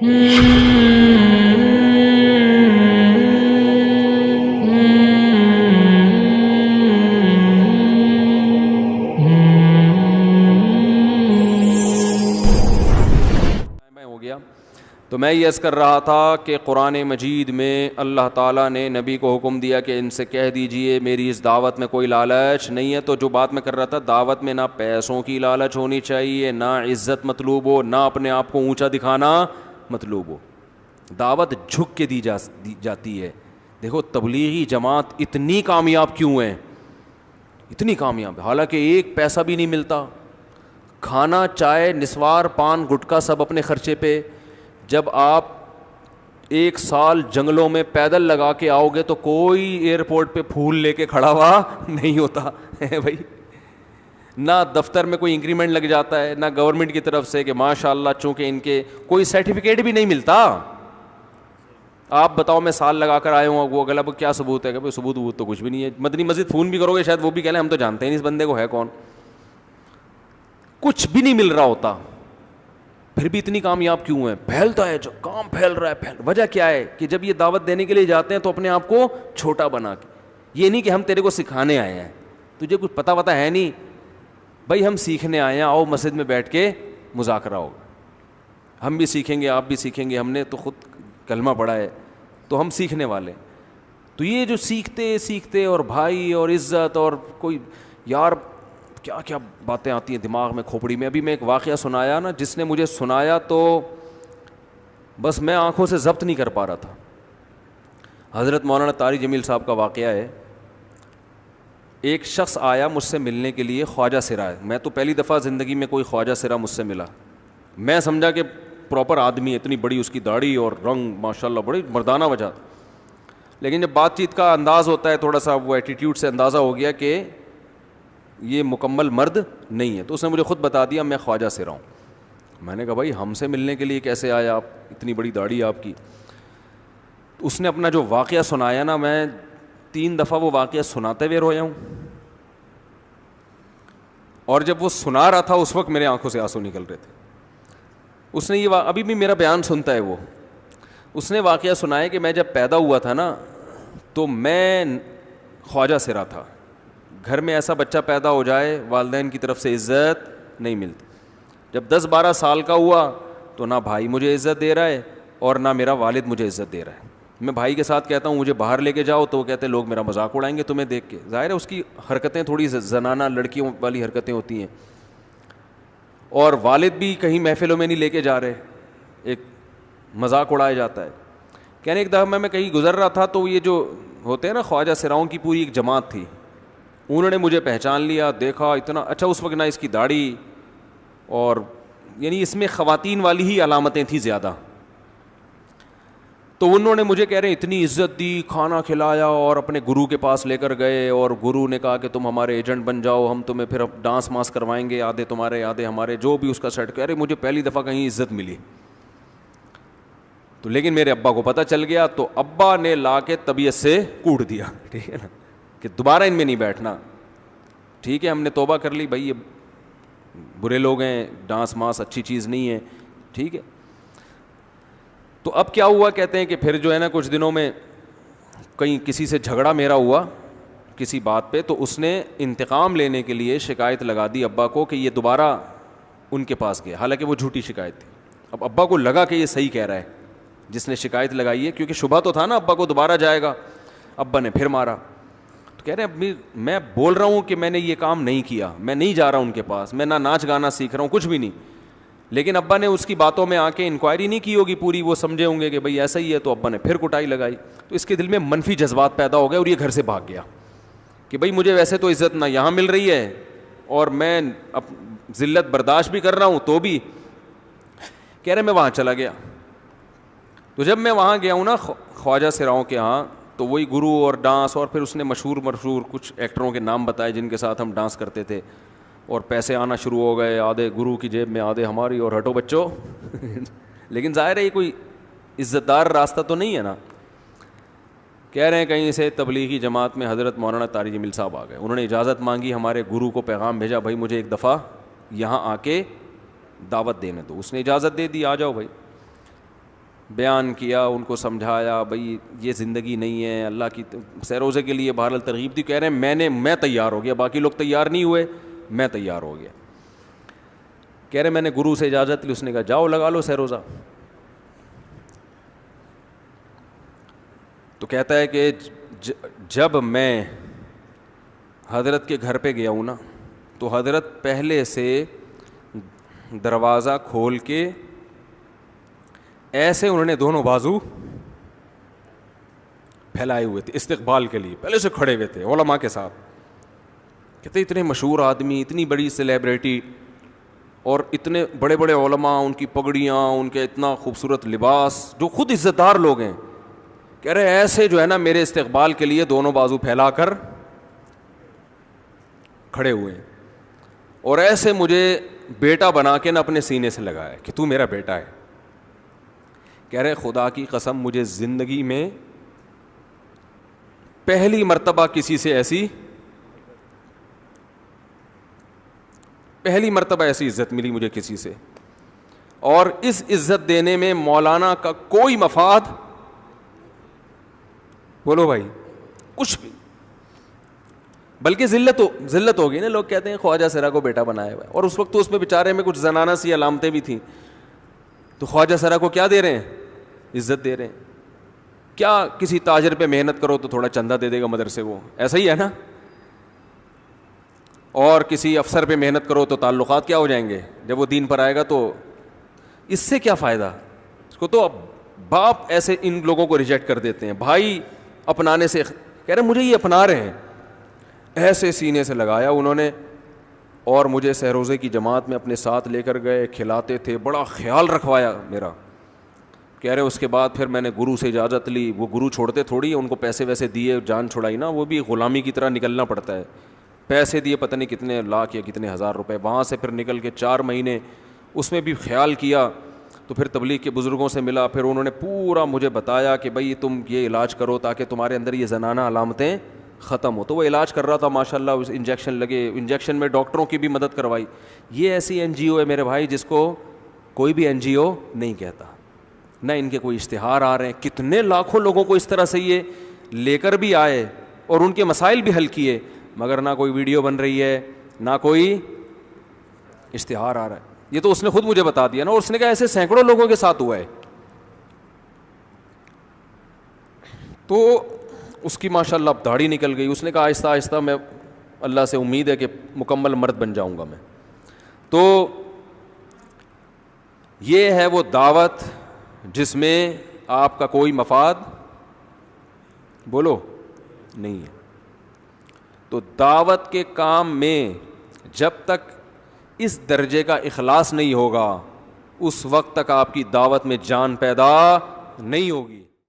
ہو گیا. تو میں یہ عرض کر رہا تھا کہ قرآن مجید میں اللہ تعالیٰ نے نبی کو حکم دیا کہ ان سے کہہ دیجئے میری اس دعوت میں کوئی لالچ نہیں ہے. تو جو بات میں کر رہا تھا، دعوت میں نہ پیسوں کی لالچ ہونی چاہیے، نہ عزت مطلوب ہو، نہ اپنے آپ کو اونچا دکھانا مطلوب ہو. دعوت جھک کے دی جاتی ہے. دیکھو تبلیغی جماعت اتنی کامیاب کیوں ہے، اتنی کامیاب، حالانکہ ایک پیسہ بھی نہیں ملتا، کھانا چائے نسوار پان گٹکا سب اپنے خرچے پہ. جب آپ 1 سال جنگلوں میں پیدل لگا کے آؤ گے تو کوئی ایئرپورٹ پہ پھول لے کے کھڑا ہوا نہیں ہوتا ہے بھائی. نہ دفتر میں کوئی انکریمنٹ لگ جاتا ہے، نہ گورنمنٹ کی طرف سے کہ ماشاء اللہ چونکہ ان کے کوئی سرٹیفکیٹ بھی نہیں ملتا. آپ بتاؤ میں سال لگا کر آئے ہوں، وہ اگلا کیا ثبوت ہے کہ ثبوت تو کچھ بھی نہیں ہے. مدنی مسجد فون بھی کرو گے شاید وہ بھی کہہ لیں ہم تو جانتے ہیں نہیں اس بندے کو ہے کون. کچھ بھی نہیں مل رہا ہوتا، پھر بھی اتنی کامیاب کیوں ہے؟ پھیلتا ہے جو کام پھیل رہا ہے. وجہ کیا ہے کہ جب یہ دعوت دینے کے لیے جاتے ہیں تو اپنے آپ کو چھوٹا بنا کے، یہ نہیں کہ ہم تیرے کو سکھانے آئے ہیں، تجھے کچھ پتہ ہے نہیں بھائی، ہم سیکھنے آئے ہیں، آؤ مسجد میں بیٹھ کے مذاکرہ ہوگا، ہم بھی سیکھیں گے آپ بھی سیکھیں گے، ہم نے تو خود کلمہ پڑھا ہے تو ہم سیکھنے والے. تو یہ جو سیکھتے اور بھائی اور عزت اور کوئی یار کیا کیا باتیں آتی ہیں دماغ میں کھوپڑی میں. ابھی میں ایک واقعہ سنایا نا، جس نے مجھے سنایا تو بس میں آنکھوں سے ضبط نہیں کر پا رہا تھا. حضرت مولانا طاری جمیل صاحب کا واقعہ ہے. ایک شخص آیا مجھ سے ملنے کے لیے، خواجہ سرا ہے. میں تو پہلی دفعہ زندگی میں کوئی خواجہ سرا مجھ سے ملا. میں سمجھا کہ پراپر آدمی ہے، اتنی بڑی اس کی داڑھی اور رنگ ماشاءاللہ بڑی مردانہ وجہ. لیکن جب بات چیت کا انداز ہوتا ہے تھوڑا سا وہ ایٹیٹیوڈ سے اندازہ ہو گیا کہ یہ مکمل مرد نہیں ہے. تو اس نے مجھے خود بتا دیا میں خواجہ سرا ہوں. میں نے کہا بھائی ہم سے ملنے کے لیے کیسے آئے آپ، اتنی بڑی داڑھی آپ کی. اس نے اپنا جو واقعہ سنایا نا، میں 3 دفعہ وہ واقعہ سناتے ہوئے رویا ہوں. اور جب وہ سنا رہا تھا اس وقت میرے آنکھوں سے آنسو نکل رہے تھے. اس نے یہ ابھی بھی میرا بیان سنتا ہے وہ. اس نے واقعہ سنایا کہ میں جب پیدا ہوا تھا نا تو میں خواجہ سرا تھا. گھر میں ایسا بچہ پیدا ہو جائے والدین کی طرف سے عزت نہیں ملتی. جب 10-12 سال کا ہوا تو نہ بھائی مجھے عزت دے رہا ہے اور نہ میرا والد مجھے عزت دے رہا ہے. میں بھائی کے ساتھ کہتا ہوں مجھے باہر لے کے جاؤ تو وہ کہتے ہیں لوگ میرا مذاق اڑائیں گے تمہیں دیکھ کے. ظاہر ہے اس کی حرکتیں تھوڑی زنانہ لڑکیوں والی حرکتیں ہوتی ہیں. اور والد بھی کہیں محفلوں میں نہیں لے کے جا رہے، ایک مذاق اڑایا جاتا ہے. کہنے ایک دفعہ میں کہیں گزر رہا تھا تو یہ جو ہوتے ہیں نا خواجہ سراؤں کی پوری ایک جماعت تھی، انہوں نے مجھے پہچان لیا، دیکھا اتنا اچھا. اس وقت نہ اس کی داڑھی اور یعنی اس میں خواتین والی ہی علامتیں تھیں زیادہ. تو انہوں نے مجھے کہہ رہے ہیں اتنی عزت دی، کھانا کھلایا اور اپنے گرو کے پاس لے کر گئے. اور گرو نے کہا کہ تم ہمارے ایجنٹ بن جاؤ، ہم تمہیں پھر ڈانس ماس کروائیں گے، آدھے تمہارے آدھے ہمارے، جو بھی اس کا سیٹ. کہہ رہے مجھے پہلی دفعہ کہیں عزت ملی. تو لیکن میرے ابا کو پتہ چل گیا تو ابا نے لا کے طبیعت سے کوٹ دیا، ٹھیک ہے نا، کہ دوبارہ ان میں نہیں بیٹھنا. ٹھیک ہے ہم نے توبہ کر لی بھائی، یہ برے لوگ ہیں، ڈانس ماس اچھی چیز نہیں ہے، ٹھیک ہے. تو اب کیا ہوا، کہتے ہیں کہ پھر جو ہے نا کچھ دنوں میں کہیں کسی سے جھگڑا میرا ہوا کسی بات پہ، تو اس نے انتقام لینے کے لیے شکایت لگا دی ابا کو کہ یہ دوبارہ ان کے پاس گیا. حالانکہ وہ جھوٹی شکایت تھی. اب ابا کو لگا کہ یہ صحیح کہہ رہا ہے جس نے شکایت لگائی ہے، کیونکہ شبہ تو تھا نا ابا کو دوبارہ جائے گا. ابا نے پھر مارا. تو کہہ رہے ہیں میں بول رہا ہوں کہ میں نے یہ کام نہیں کیا، میں نہیں جا رہا ان کے پاس، میں نہ ناچ گانا سیکھ رہا ہوں، کچھ بھی نہیں. لیکن ابا نے اس کی باتوں میں آ کے انکوائری نہیں کی ہوگی پوری، وہ سمجھے ہوں گے کہ بھئی ایسا ہی ہے. تو ابا نے پھر کٹائی لگائی. تو اس کے دل میں منفی جذبات پیدا ہو گئے اور یہ گھر سے بھاگ گیا کہ بھئی مجھے ویسے تو عزت نہ یہاں مل رہی ہے اور میں ذلت برداشت بھی کر رہا ہوں تو بھی. کہہ رہے میں وہاں چلا گیا. تو جب میں وہاں گیا ہوں نا خواجہ سراؤں کے ہاں، تو وہی گرو اور ڈانس، اور پھر اس نے مشہور کچھ ایکٹروں کے نام بتائے جن کے ساتھ ہم ڈانس کرتے تھے. اور پیسے آنا شروع ہو گئے، آدھے گرو کی جیب میں آدھے ہماری، اور ہٹو بچوں. لیکن ظاہر ہے یہ کوئی عزت دار راستہ تو نہیں ہے نا. کہہ رہے ہیں کہیں سے تبلیغی جماعت میں حضرت مولانا طاری جمیل صاحب آ گئے. انہوں نے اجازت مانگی، ہمارے گرو کو پیغام بھیجا بھائی مجھے ایک دفعہ یہاں آ کے دعوت دینے دو. اس نے اجازت دے دی، آ جاؤ بھائی. بیان کیا, ان کو سمجھایا بھائی یہ زندگی نہیں ہے, اللہ کی سہ روزے کے لیے بہرحال ترغیب دی. کہہ رہے ہیں میں تیار ہو گیا, باقی لوگ تیار نہیں ہوئے, میں تیار ہو گیا. کہہ رہے میں نے گرو سے اجازت لی, اس نے کہا جاؤ لگا لو سہ روزہ. تو کہتا ہے کہ جب میں حضرت کے گھر پہ گیا ہوں نا, تو حضرت پہلے سے دروازہ کھول کے ایسے انہوں نے دونوں بازو پھیلائے ہوئے تھے استقبال کے لیے, پہلے سے کھڑے ہوئے تھے علماء کے ساتھ. کہتے اتنے مشہور آدمی, اتنی بڑی سیلیبریٹی, اور اتنے بڑے بڑے علماء, ان کی پگڑیاں, ان کے اتنا خوبصورت لباس, جو خود عزت دار لوگ ہیں. کہہ رہے ایسے جو ہے نا میرے استقبال کے لیے دونوں بازو پھیلا کر کھڑے ہوئے ہیں, اور ایسے مجھے بیٹا بنا کے نا اپنے سینے سے لگایا کہ تو میرا بیٹا ہے. کہہ رہے خدا کی قسم مجھے زندگی میں پہلی مرتبہ کسی سے پہلی مرتبہ ایسی عزت ملی مجھے کسی سے, اور اس عزت دینے میں مولانا کا کوئی مفاد, بولو بھائی, کچھ بھی, بلکہ ذلت ہوگی نا. لوگ کہتے ہیں خواجہ سرا کو بیٹا بنایا ہوا ہے, اور اس وقت تو اس میں بیچارے میں کچھ زنانہ سی علامتیں بھی تھیں. تو خواجہ سرا کو کیا دے رہے ہیں, عزت دے رہے ہیں. کیا کسی تاجر پہ محنت کرو تو تھوڑا چندہ دے دے گا مدرسے کو, ایسا ہی ہے نا. اور کسی افسر پہ محنت کرو تو تعلقات کیا ہو جائیں گے, جب وہ دین پر آئے گا تو اس سے کیا فائدہ. اس کو تو باپ ایسے ان لوگوں کو ریجیکٹ کر دیتے ہیں, بھائی اپنانے سے. کہہ رہے مجھے یہ اپنا رہے ہیں, ایسے سینے سے لگایا انہوں نے, اور مجھے سہ روزے کی جماعت میں اپنے ساتھ لے کر گئے, کھلاتے تھے, بڑا خیال رکھوایا میرا. کہہ رہے اس کے بعد پھر میں نے گرو سے اجازت لی. وہ گرو چھوڑتے تھوڑی, ان کو پیسے ویسے دیے, جان چھڑائی نا, وہ بھی غلامی کی طرح نکلنا پڑتا ہے. پیسے دیے پتہ نہیں کتنے لاکھ یا کتنے ہزار روپے, وہاں سے پھر نکل کے 4 مہینے اس میں بھی خیال کیا. تو پھر تبلیغ کے بزرگوں سے ملا, پھر انہوں نے پورا مجھے بتایا کہ بھائی تم یہ علاج کرو تاکہ تمہارے اندر یہ زنانہ علامتیں ختم ہو. تو وہ علاج کر رہا تھا ماشاء اللہ, انجیکشن لگے, انجیکشن میں ڈاکٹروں کی بھی مدد کروائی. یہ ایسی NGO ہے میرے بھائی جس کو کوئی بھی NGO نہیں کہتا, نہ ان کے کوئی اشتہار آ رہے ہیں. کتنے لاکھوں لوگوں کو اس طرح سے یہ لے کر بھی آئے اور ان کے مسائل بھی حل کیے, مگر نہ کوئی ویڈیو بن رہی ہے, نہ کوئی اشتہار آ رہا ہے. یہ تو اس نے خود مجھے بتا دیا نا, اور اس نے کہا ایسے سینکڑوں لوگوں کے ساتھ ہوا ہے. تو اس کی ماشاء اللہ اب داڑھی نکل گئی. اس نے کہا آہستہ آہستہ میں اللہ سے امید ہے کہ مکمل مرد بن جاؤں گا میں. تو یہ ہے وہ دعوت جس میں آپ کا کوئی مفاد بولو نہیں ہے. تو دعوت کے کام میں جب تک اس درجے کا اخلاص نہیں ہوگا, اس وقت تک آپ کی دعوت میں جان پیدا نہیں ہوگی.